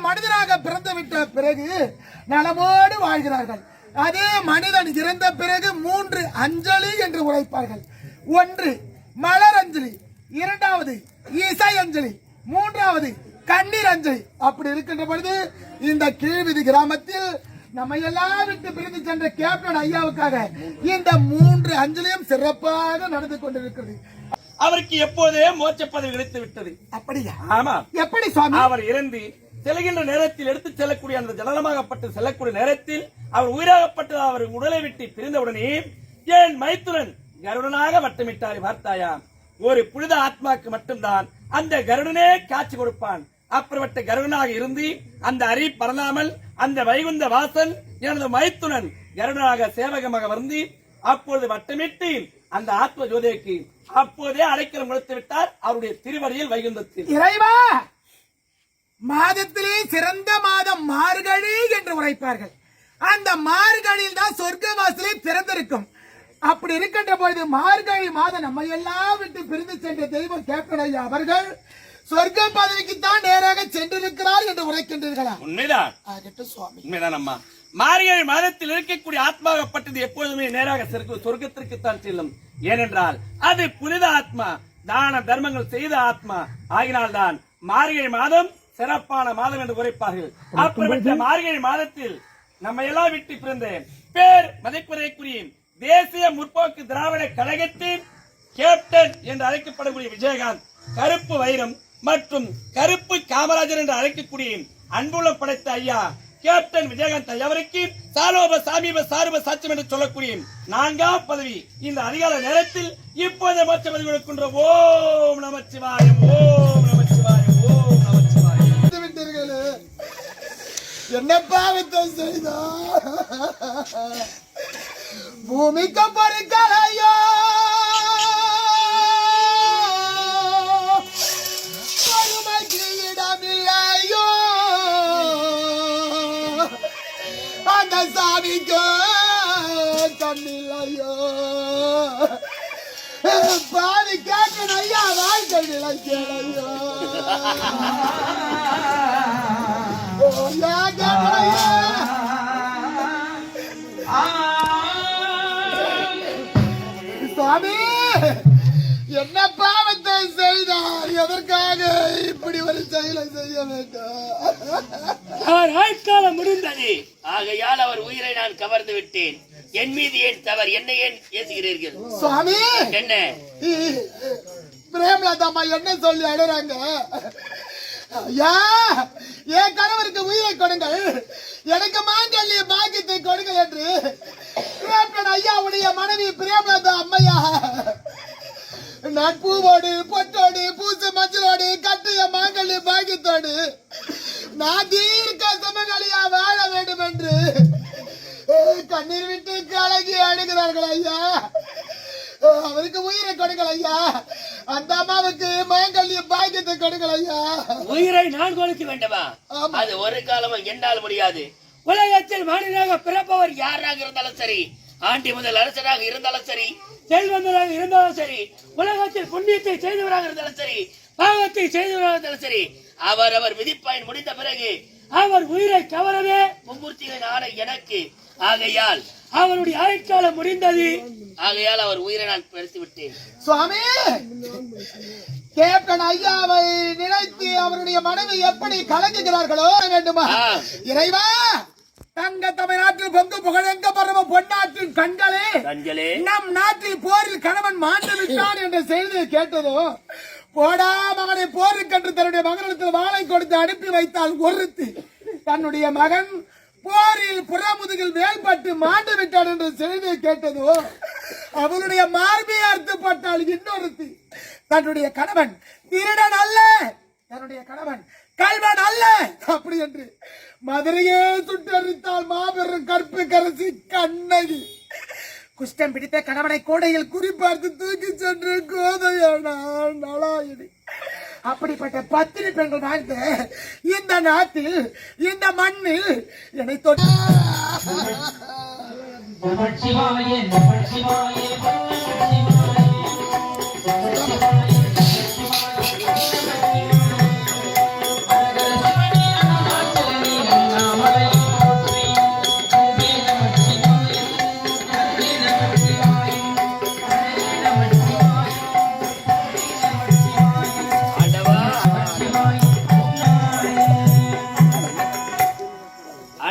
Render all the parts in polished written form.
மனிதனாக பிறந்து விட்ட பிறகு நலமோடு வாழ்கிறார்கள். அதே மனிதன் இறந்த பிறகு 3 அஞ்சலி என்று உரைப்பார்கள். 1 மலர் அஞ்சலி, 2வது இசை அஞ்சலி, 3வது கண்ணீர் அஞ்சலி. அப்படி இருக்கின்ற பொழுது இந்த கீழ்விதி கிராமத்தில் நம்ம எல்லாம் விட்டு பிரிந்து சென்ற கேப்டன் ஐயாவுக்காக இந்த 3 அஞ்சலியும் சிறப்பாக நடந்து கொண்டிருக்கிறது. அவருக்கு எப்போதே மோட்ச பதவி கிடைத்து விட்டது. அப்படியா? ஆமா. எப்படி சுவாமி? அவர் இறந்து செல்கின்ற நேரத்தில் எடுத்து செல்லக்கூடிய அந்த ஜலனமாகப்பட்டு செல்லக்கூடிய நேரத்தில் அவர் உயிராகப்பட்டு அவர் உடலை விட்டு பிரிந்தவுடனே ஏன் மைத்துரன் கருடனாக வட்டமிட்டாரை பார்த்தாயா? ஒரு புனித ஆத்மாக்கு மட்டும்தான் அந்த கருடனே காட்சி கொடுப்பான். அப்படிப்பட்ட கருடனாக இருந்து அந்த அறி பரலாமல் அந்த வைகுந்த வாசன் எனது மைத்துனன் கருடனாக சேவகமாக வந்து அப்பொழுது வட்டமிட்டு அந்த ஆத்ம ஜோதிக்கு அப்போதே அடைக்கலம் கொடுத்து விட்டார் அவருடைய திருவடியில் வைகுந்தத்தில். இறைவா, மாதத்திலே சிறந்த மாதம் மார்கழி என்று உரைப்பார்கள். அந்த மார்கழியில் தான் சொர்க்க வாசலே திறந்திருக்கும். அப்படி இருக்கின்ற பொழுது மார்கழி மாதம் நம்ம எல்லாம் விட்டு பிரிந்து சென்ற தெய்வம் கேப்டன் ஐயா அவர்கள் சொர்க்க பதவிக்கு தான் நேராக சென்றிருக்கிறார் என்று உரைக்கின்றீர்களா? உண்மைதான் சுவாமி, உண்மைதான் அம்மா. மார்கழி மாதத்தில் இருக்கக்கூடிய ஆத்மாகப்பட்டது எப்போதுமே நேராக சொர்க்கத்திற்கு தான் செல்லும். ஏனென்றால் அது புனித ஆத்மா, தான தர்மங்கள் செய்த ஆத்மா ஆகினால்தான் மார்கழி மாதம் சிறப்பான மாதம் என்று உரைப்பார்கள். அப்படிப்பட்ட மார்கழி மாதத்தில் நம்ம எல்லாம் விட்டு பிறந்த பேர் மதிப்புரைக்குரிய தேசிய முற்போக்கு திராவிட கழகத்தின் கேப்டன் என்று அழைக்கப்படக்கூடிய விஜயகாந்த், கருப்பு வைரம் மற்றும் கருப்பு காமராஜர் என்று அழைக்கக்கூடிய அன்புள்ள படைத்த ஐயா கேப்டன் விஜயகாந்த் ஐயாவிற்கு சாலோப சாமீப சாருப சாட்சியம் என்று சொல்லக்கூடிய 4ஆம் பதவி இந்த அதிகால நேரத்தில் இப்போது மோட்ச பதவி கொடுக்கின்ற ஓம் நமச்சிவாயம், ஓம் நமச்சிவாயம், ஓம் நமச்சிவாயம். என்ன பாவத்தை செய்தா பூமிக்கு பொறுக்கலையோ, பொறுமைக்கு இடமில்லையோ, அந்த சாமிக்கு கண்ணில்லையோ, பாதி கேட்கணும் ஐயா வாழ்க்கை நிலைக்கலையோ. சுவாமி, என்ன பாவத்தை செய்தார்? எதற்காக இப்படி ஒரு செயலை செய்ய வேண்டும்? ஆட்காலம் முடிந்தது, ஆகையால் அவர் உயிரை நான் கவர்ந்து விட்டேன். என் மீது ஏன் தவறு? என்னை ஏன் ஏசுகிறீர்கள்? சுவாமி, என்ன பிரேமலதாமா என்ன சொல்லி அழுறாங்க? என் கணவருக்கு உயிரை கொடுங்கள், எனக்கு மாங்கல்ய பாக்கியத்தை கொடுங்கள் என்று கேப்டன் ஐயாவுடைய மனைவி பிரேமலதா அம்மையா நட்பூவோடு பொட்டோடு பூசு மஞ்சளோடு கட்டிய மாங்கல்ய பாக்கியத்தோடு நான் தீர்க்க சமகலியா வாழ வேண்டும் என்று கண்ணீர் விட்டு கலகி அழுகிறார்கள் ஐயா. அவருக்கு உயிரை கொடுங்கள் ஐயா, அந்த அம்மாவுக்கு மாங்கல்ய பாக்கியத்தை கொடுங்கள் ஐயா. உயிரை நான் கொடுக்க வேண்டுமா? அது ஒரு காலமும் என்னால் முடியாது. உலகத்தில் மனிதனாக பிறப்பவர் யாராக இருந்தாலும் சரி, ஆண்டி முதல் அரசராக இருந்தாலும் சரி, செல்வந்தராக இருந்தாலும் சரி, உலகத்தில் புண்ணியத்தை செய்தவராக இருந்தாலும் சரி, பாவத்தை செய்தவராக இருந்தாலும் சரி, அவர் விதிப்பயன் முடிந்த பிறகு அவர் உயிரை கவரவே மும்மூர்த்திகளின் ஆணை எனக்கு. ஆகையால் அவருடைய ஆயுட்காலம் முடிந்தது, ஆகையால் அவர் உயிரை நான் பறித்து விட்டேன். சுவாமி, கேப்டன் ஐயாவை நினைத்து அவருடைய மனைவி எப்படி கலங்குகிறார்களோ வேண்டுமா? இறைவா, தங்க தமிழ்நாட்டில் பொங்கு புகழெங்க பரவ பொன்னாற்றின் கண்களே, நம் நாட்டில் போரில் கணவன் மாண்டு விட்டான் என்ற செய்தியை கேட்டதோ, போடா மகனை போருக்கென்று தன்னுடைய மகனிடத்தில் வாளை கொடுத்து அனுப்பி வைத்தால் ஒருத்தி, தன்னுடைய மகன் போரில் புறமுதுகில் வேல்பட்டு மாண்டு விட்டான் என்ற செய்தியை கேட்டதோ, அவளுடைய மார்பியை அறுத்துப்பட்டால் இன்னொருத்தி, தன்னுடைய கணவன் திருடன் அல்ல, தன்னுடைய கணவன் கல்வன் அல்ல அப்படி என்று மதுரையே சுட்டரித்தால் மாபெரும் கற்பு கரசி கண்ணகி குஷ்டம் பிடித்த கணவனை கோடையில் குறிப்பார்த்து தூக்கி சென்று கோதையானாள் நலாயினி. அப்படிப்பட்ட பத்தினி பெண்கள் வாழ்ந்த இந்த நாட்டில், இந்த மண்ணில் என்னை தொட்டு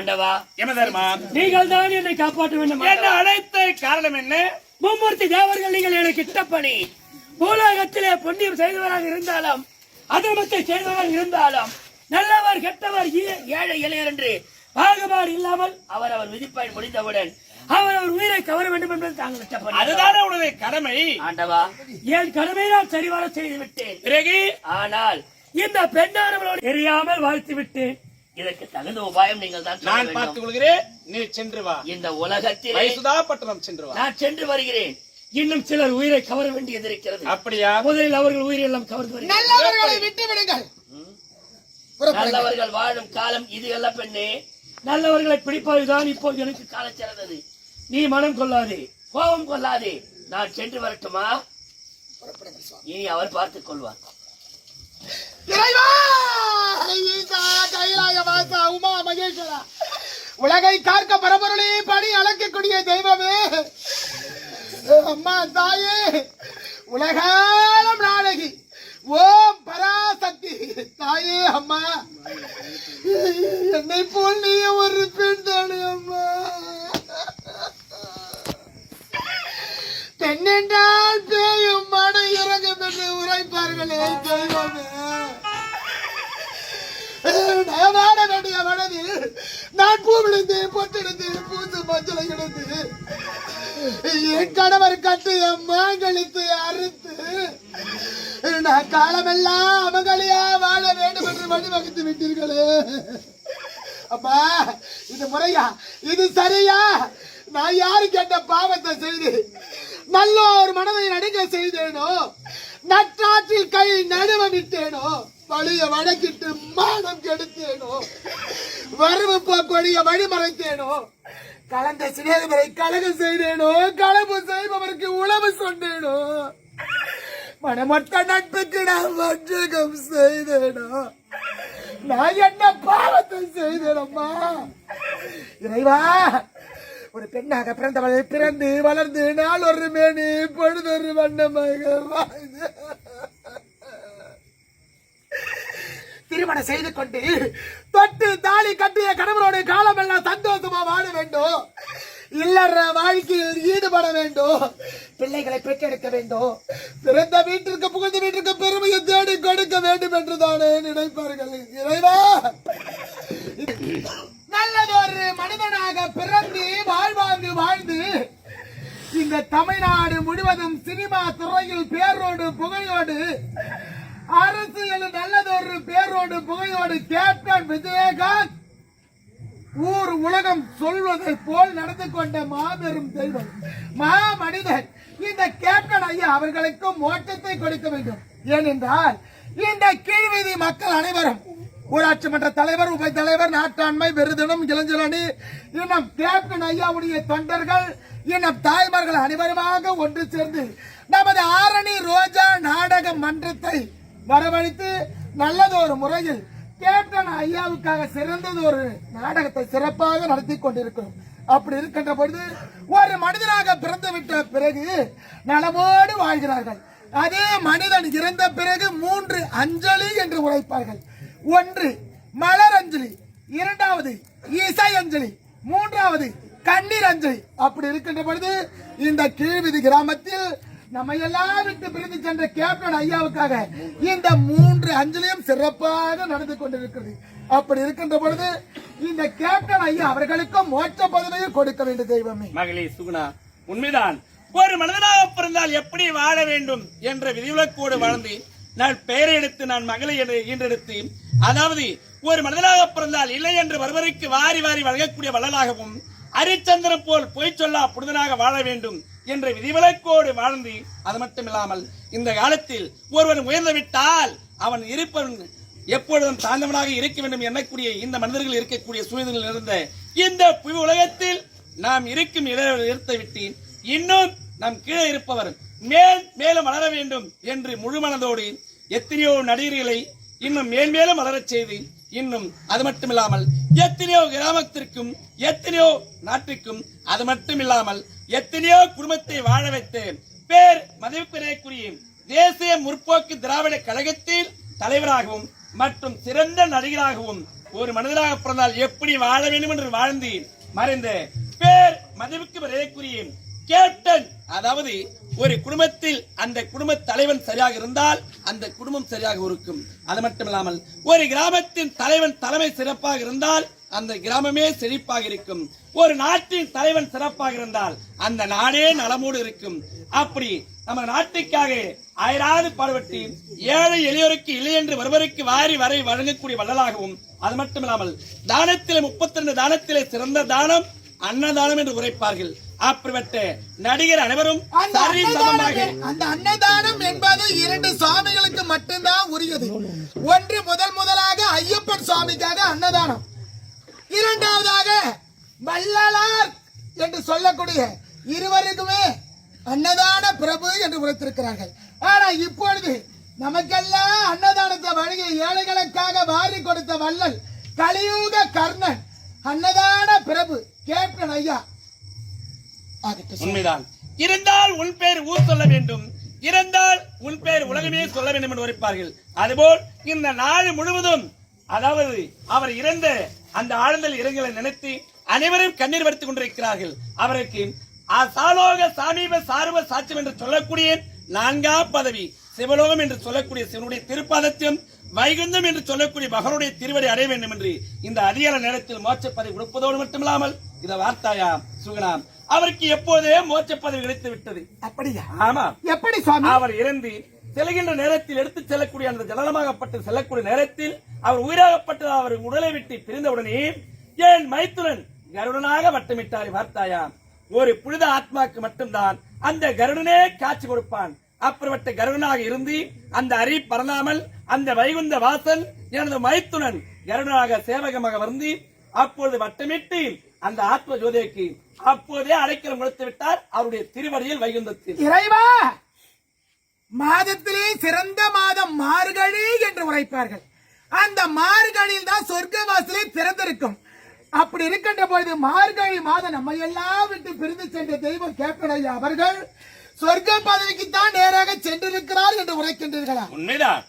ஆண்டவா யமதர்மா, நீங்கள் தான் என்னை காப்பாற்ற வேண்டும். என்ன அழைத்த காரணம் என்ன? மும்மூர்த்தி தேவர்கள் நீங்கள் எனக்கு இட்டப்பணி. பூலோகத்திலே புண்ணியம் செய்தவராக இருந்தாலும் அதர்மத்தை செய்தவராக இருந்தாலும் நல்லவர் கெட்டவர் ஏழை இளையர் என்று பாகுபாடு இல்லாமல் அவர் விதிப்பயன் முடிந்தவுடன் அவர் உயிரை கவர வேண்டும் என்பது தாங்கள் இட்டப்பணி. அதுதானே உங்களுடைய கடமை. ஆண்டவா, என் கடமை நான் சரிவர செய்து விட்டேன். பிறகு ஆனால் இந்த பெண்ணானவளோடு தெரியாமல் வாழ்த்து விட்டேன். இதற்கு தகுந்த உபாயம் நீங்கள் தான் நான் பார்த்துக் கொள்கிறேன். நீ சென்று வா. இந்த உலகத்தில் மைசுதாப்பட்டினம் சென்று வா. நான் சென்று வருகிறேன். இன்னும் சிலர் உயிரை கவர வேண்டியது இருக்கிறது. அப்படியா? முதலில் அவர்கள் உயிரை எல்லாம் கவர்ந்து வருகிறேன். நல்லவர்களை விட்டு விடுங்கள். நல்லவர்கள் வாழும் காலம் இது அல்ல பெண்ணே. நல்லவர்களை பிடிப்பதுதான் இப்போது எனக்கு காலம் சிறந்தது. நீ மனம் கொள்ளாதே, கோபம் கொள்ளாதே. நான் சென்று வரட்டுமா? இனி அவர் பார்த்துக் கொள்வார். இறைவா, ஈசா, கைலாய வாசா, உமா மகேஸ்வரா, உலகை காக்க பரபொருளே, பணி அளக்கக்கூடிய தெய்வமே, அம்மா தாயே, உலகாலம் நாடகி, ஓம் பராசக்தி தாயே, அம்மா, என்னை போல் நீ ஒரு பெண் தானே அம்மா. பெண்ணென்றால் பேயும் மன இறங்கும் என்று உரைப்பார்களே தெய்வமே. நாட வேண்டிய மனதில் நான் பூ விழுந்து பொட்டெடுத்து பூத்து மஞ்சளை கிடந்து என் கணவர் கட்டு என் மாங்கழித்து அறுத்து நான் காலமெல்லாம் அமங்கலியா வாழ வேண்டும் என்று வழிவகுத்து விட்டீர்களே அப்பா. இது முறையா? இது சரியா? நான் யாரு கேட்ட பாவத்தை செய்து நல்ல ஒரு மனதை நடுங்க செய்தேனோ, நற்றாற்றில் கை நடுவ விட்டேனோ, வழிய வடக்கிட்டு மானம் கெடுத்தேனோ, வரவு போக்கொழிய வழிமறைத்தேனோ, கலந்த சிநேகரை கழகம் செய்தேனோ, களவு செய்பவருக்கு உளவு சொன்னேனோ, மனமொத்த நட்புக்கு நான் வஞ்சகம் செய்தேனோ, நான் என்ன பாவத்தை செய்தேனம்மா. இறைவா, ஒரு பெண்ணாக பிறந்தவள் பிறந்து வளர்ந்து நாள் ஒரு மேனி பொழுதொரு வண்ணமாக வாழ்ந்து திருமணம் செய்து கொண்டு தொட்டு தாலி கட்டிய கணவனோட காலம் எல்லாம் சந்தோஷமா வாழ வேண்டும், இல்லற வாழ்க்கையில் ஈடுபட வேண்டும், பிள்ளைகளை பெற்றெடுக்க வேண்டும், பிறந்த வீட்டிற்கு புகுந்த வீட்டிற்கு பெருமையை தேடி கொடுக்க வேண்டும் என்றுதானே நினைப்பார்கள். இறைவா, நல்லதொரு மனிதனாக பிறந்து வாழ்ந்து இந்த தமிழ்நாடு முழுவதும் சினிமா துறையில் பேரோடு புகையோடு அரசியல் நல்லதொரு பேரோடு புகையோடு கேப்டன் விஜயகாந்த் ஊர் உலகம் சொல்வதை போல் நடந்து கொண்ட மாபெரும் தெய்வம் மா மனிதன் இந்த கேப்டன் ஐயா அவர்களுக்கும் மோட்சத்தை கொடுக்க வேண்டும். ஏனென்றால் இந்த கீழ்வீதி மக்கள் அனைவரும் ஊராட்சி மன்ற தலைவர், உப தலைவர், நாட்டாண்மை, விருதினம், இளைஞரணி, இன்னும் கேப்டன் ஐயாவுடைய தொண்டர்கள், இன்னும் தாய்மார்கள் அனைவருமாக ஒன்று சேர்ந்து நமது ஆரணி ரோஜா நாடக மன்றத்தை வரவழைத்து நல்லதொரு முறையில் கேப்டன் ஐயாவுக்காக சிறந்தது ஒரு நாடகத்தை சிறப்பாக நடத்தி கொண்டிருக்கிறோம். அப்படி இருக்கின்ற பொழுது ஒரு மனிதனாக பிறந்து விட்ட பிறகு நலமோடு வாழ்கிறார்கள். அதே மனிதன் இறந்த பிறகு 3 அஞ்சலி என்று உரைப்பார்கள். 1 மலர் அஞ்சலி, 2வது இசை அஞ்சலி, 3வது கண்ணீர் அஞ்சலி. அப்படி இருக்கின்ற பொழுது இந்த கீழ்விதி கிராமத்தில் நம்ம எல்லாம் விட்டு பிரிந்து சென்ற கேப்டன் ஐயாவுக்காக இந்த 3 அஞ்சலியும் சிறப்பாக நடந்து கொண்டிருக்கிறது. அப்படி இருக்கின்ற பொழுது இந்த கேப்டன் ஐயா அவர்களுக்கும் மோட்ச பதவியை கொடுக்க வேண்டும். தெய்வமே, மகளே சுகுணா, உண்மைதான். ஒரு மனிதனாக பிறந்தால் எப்படி வாழ வேண்டும் என்ற விதிவிலக்கோடு வாழ்ந்து நான் பெயரை எடுத்து நான் மகளை ஈன்றெடுத்து, அதாவது ஒரு மனிதனாக பிறந்தால் இல்லை என்று ஒருவருக்கு வாரி வாரி வழங்கக்கூடிய வள்ளலாகவும் அரிச்சந்திரன் போல் பொய் சொல்லா புனிதனாக வாழ வேண்டும் என்ற விதிவிலக்கோடு வாழ்ந்து, அது மட்டுமில்லாமல் இந்த காலத்தில் ஒருவன் உயர்ந்து விட்டால் அவன் இருப்பவன் எப்பொழுதும் தாழ்ந்தவனாக இருக்க வேண்டும் எண்ணக்கூடிய இந்த மனிதர்கள் இருக்கக்கூடிய சூழ்நிலையில் இருந்த இந்த புவி உலகத்தில் நாம் இருக்கும் இடத்தை விட்டு இன்னும் நம் கீழே இருப்பவர் மேலும் வளர வேண்டும் என்று முழு மனதோடு எத்தனையோ நடிகர்களை இன்னும் மேன்மேலும் வளரச் செய்து, இன்னும் அது மட்டுமில்லாமல் எத்தனையோ கிராமத்திற்கும் எத்தனையோ நாட்டுக்கும் அது மட்டுமில்லாமல் எத்தனையோ குடும்பத்தை வாழ வைத்து பேர் மதிப்பிற்குரிய தேசிய முற்போக்கு திராவிட கழகத்தில் தலைவராகவும் மற்றும் சிறந்த நடிகராகவும் ஒரு மனிதனாக பிறந்தால் எப்படி வாழ வேண்டும் என்று வாழ்ந்து மறைந்த பேர் மதிப்புக்கு மரியாதைக்குரிய கேப்டன், அதாவது ஒரு குடும்பத்தில் அந்த குடும்ப தலைவன் சரியாக இருந்தால் அந்த குடும்பம் சரியாக இருக்கும். அது மட்டுமில்லாமல் ஒரு கிராமத்தின் தலைவன் தலைமை சிறப்பாக இருந்தால் அந்த கிராமமே செழிப்பாக இருக்கும். ஒரு நாட்டின் தலைவன் சிறப்பாக இருந்தால் அந்த நாடே நலமோடு இருக்கும். அப்படி நம்ம நாட்டுக்காக ஆயிராது பாடுபட்டு ஏழை எளியோருக்கு இல்லை என்று ஒருவருக்கு வாரி வரை வழங்கக்கூடிய வள்ளலாகவும், அது மட்டுமில்லாமல் தானத்திலே 32 தானத்திலே சிறந்த தானம் அன்னதானம் என்று உரைப்பார்கள். அப்படிப்பட்ட நடிகர் அனைவரும் சரிசமமாக அந்த அன்னதானம் என்பது 2 சுவாமிகளுக்கு மட்டும்தான் உரியது. ஒன்று முதலாக ஐயப்பன் சுவாமிக்காக அன்னதானம், இரண்டாவதாக வள்ளலார் என்று சொல்லக்கூடிய இருவருக்குமே அன்னதான பிரபு என்று உரைத்திருக்கிறார்கள். ஆனா இப்பொழுது நமக்கெல்லாம் அன்னதானத்தை வழங்கி ஏழைகளுக்காக வாரி கொடுத்த வள்ளல் கலியுக கர்ணன் அன்னதான பிரபு கேப்டன் ஐயா. உண்மைதான். இருந்தால் உன் பேர் ஊர் சொல்ல வேண்டும், இருந்தால் உன் பேர் உலகமே சொல்ல வேண்டும் என்று உரைப்பார்கள். அதுபோல் இந்த நாடு முழுவதும், அதாவது அவர் இறந்த அந்த ஆழ்ந்தல் இரங்கலை நினைத்து அனைவரும் கண்ணீர் வடித்துக் கொண்டிருக்கிறார்கள். அவருக்கு சாலோக சாமீப சார்வ சாட்சியம் என்று சொல்லக்கூடிய 4ஆம் பதவி, சிவலோகம் என்று சொல்லக்கூடிய சிவனுடைய திருப்பாதத்தையும், வைகுந்தம் என்று சொல்லக்கூடிய மகனுடைய திருவடி அடைய வேண்டும் என்று இந்த அதிகால நேரத்தில் மோட்ச பதவி கொடுப்பதோடு மட்டுமில்லாமல் இத வார்த்தாயா சுகனாம் அவருக்கு எப்போதே மோட்ச பதவி கிடைத்து விட்டது. அப்படியா? ஆமா. எப்படி சுவாமி? அவர் இறந்து செல்கின்ற நேரத்தில் எடுத்துச் செல்லக்கூடிய அந்த ஜலமாகப்பட்டு செல்லக்கூடிய நேரத்தில் அவர் உயிராகப்பட்டு அவர் உடலை விட்டு பிரிந்தவுடனே ஏன் மைத்துனன் கருடனாக வட்டமிட்டார். வார்த்தாயா, ஒரு புனித ஆத்மாக்கு மட்டும்தான் அந்த கருடனே காட்சி கொடுப்பான். அப்படிப்பட்ட கருடனாக இருந்து அந்த அரி பரணாமல் அந்த வைகுந்த வாசல் எனது மைத்துனன் கருடனாக சேவகமாக வந்து அப்பொழுது வட்டமிட்டு அந்த ஆத்ம ஜோதிக்கு அப்போதே அடைக்கலம் கொடுத்து விட்டார். அவருடைய திருவடியில் வைகுந்தத்தில். இறைவா, மாதத்திலே சிறந்த மாதம் மார்கழி என்று உரைப்பார்கள். அந்த மார்கழியில் தான் சொர்க்க வாசலே திறந்திருக்கும். அப்படி இருக்கின்ற பொழுது மார்கழி மாதம் நம்ம எல்லாம் விட்டு பிரிந்து சென்ற தெய்வம் கேப்டன் ஐயா அவர்கள் சொர்க்க பதவிக்கு தான் நேராக சென்றிருக்கிறார் என்று உரைக்கின்றீர்களா? உண்மைதான்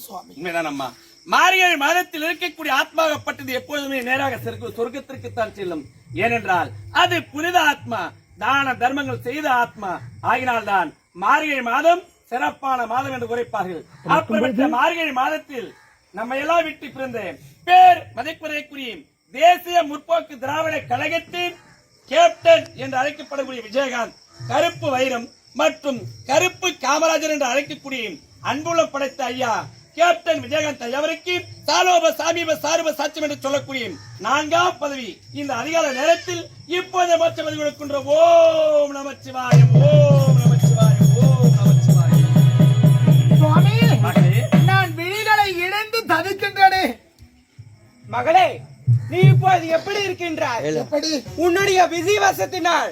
சுவாமி, உண்மைதான் அம்மா. மார்கழி மாதத்தில் இருக்கக்கூடிய ஆத்மாகப்பட்டது எப்போதுமே நேராக சொர்க்கத்திற்கு தான் செல்லும். ஏனென்றால் அது புனித ஆத்மா, தான தர்மங்கள் செய்த ஆத்மா. ஆகினால்தான் மார்கழி மாதம் சிறப்பான மாதம் என்று உரைப்பார்கள். அப்படிப்பட்ட மார்கழி மாதத்தில் நம்ம எல்லாம் விட்டு பிறந்த பேர் மதிப்புரைக்குரிய தேசிய முற்போக்கு திராவிட கழகத்தின் கேப்டன் என்று அழைக்கப்படக்கூடிய விஜயகாந்த், கருப்பு வைரம் மற்றும் கருப்பு காமராஜர் என்று அழைக்கக்கூடிய அன்புள்ள படைத்த ஐயா கேப்டன் விஜயகாந்த் ஐயாவிற்கு சாலோப சாமீப சார்ப சாட்சியம் என்று சொல்லக்கூடிய 4ஆம் பதவி இந்த அதிகால நேரத்தில் இப்போதே மோட்ச பதவி கொடுக்கின்ற. ஓம் நமச்சிவாயம், ஓம் நமச்சிவாயம், ஓம் நமச்சிவாயம். சுவாமி, நான் விழிகளை இழந்து தவிக்கின்றனே. மகளே, நீ இப்போது எப்படி இருக்கின்றாய்? எப்படி? உன்னுடைய விதிவசத்தினால்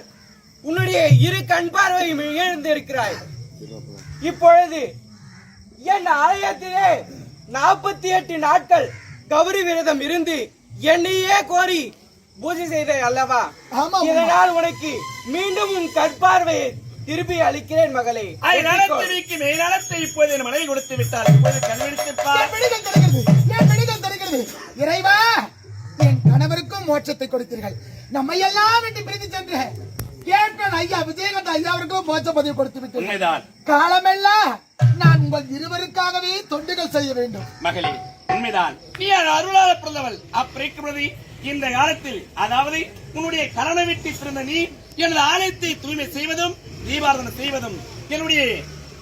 உன்னுடைய 2 கண் பார்வையும் இழந்து இருக்கிறாய். இப்பொழுது என் ஆலயத்திலே 48 நாட்கள் கௌரி விரதம் இருந்து என்னையே கோரி பூஜை செய்தாய் அல்லவா? இதனால் உனக்கு மீண்டும் உன் கற்பார்வையை திருப்பி அளிக்கிறேன் மகளே. இப்போது என் மனைவி கொடுத்து விட்டார். இறைவா, என் கணவருக்கும் மோட்சத்தை கொடுத்தீர்கள். நம்மை எல்லாம் விட்டு பிரிந்து சென்ற கேப்டன் ஐயா விஜயகாந்த் ஐயாவிற்கும் மோட்ச பதவி கொடுத்து விட்டேன். காலமெல்லாம் நான் உங்கள் இருவருக்காகவே தொண்டுகள் செய்ய வேண்டும். மகளே, உண்மைதான். நீ அருளாள பிறந்தவள். அப்படி இந்த காலத்தில், அதாவது உன்னுடைய கரணை விட்டு பிறந்த நீ எனது ஆலயத்தை தூய்மை செய்வதும் தீபாராதனை செய்வதும் என்னுடைய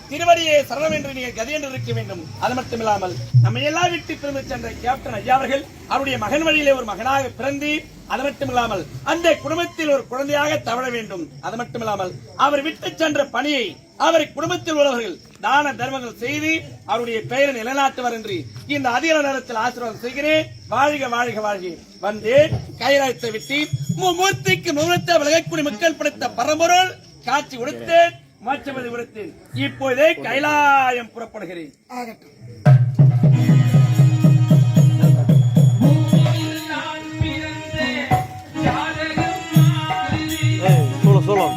திருவடியை சரணம் என்று நீங்கள் கதை என்று இருக்க வேண்டும். அது மட்டுமில்லாமல் நம்ம எல்லாம் விட்டு பிறந்து சென்ற கேப்டன் ஐயா அவர்கள் அவருடைய மகன் வழியிலே ஒரு மகனாக பிறந்து, அது மட்டுமில்லாமல் அந்த குடும்பத்தில் ஒரு குழந்தையாக தவழ வேண்டும். அது மட்டுமில்லாமல் அவர் விட்டு சென்ற பணியை அவர் குடும்பத்தில் உள்ளவர்கள் தான தர்மங்கள் செய்து அவருடைய பெயரை நிலைநாட்டுவார் என்று இந்த அதிகார நேரத்தில் ஆசீர்வாதம் செய்கிறேன். வாழ்க வாழ்க வாழ்க. வந்தேன் கைலாயத்தை விட்டு மூர்த்திக்கு மூலத்தை விலகக்கூடிய மக்கள் படைத்த பரம்பொருள் காட்சி கொடுத்தேன், மோட்சபதி கொடுத்தேன். இப்போதே கைலாயம் புறப்படுகிறேன். Solo.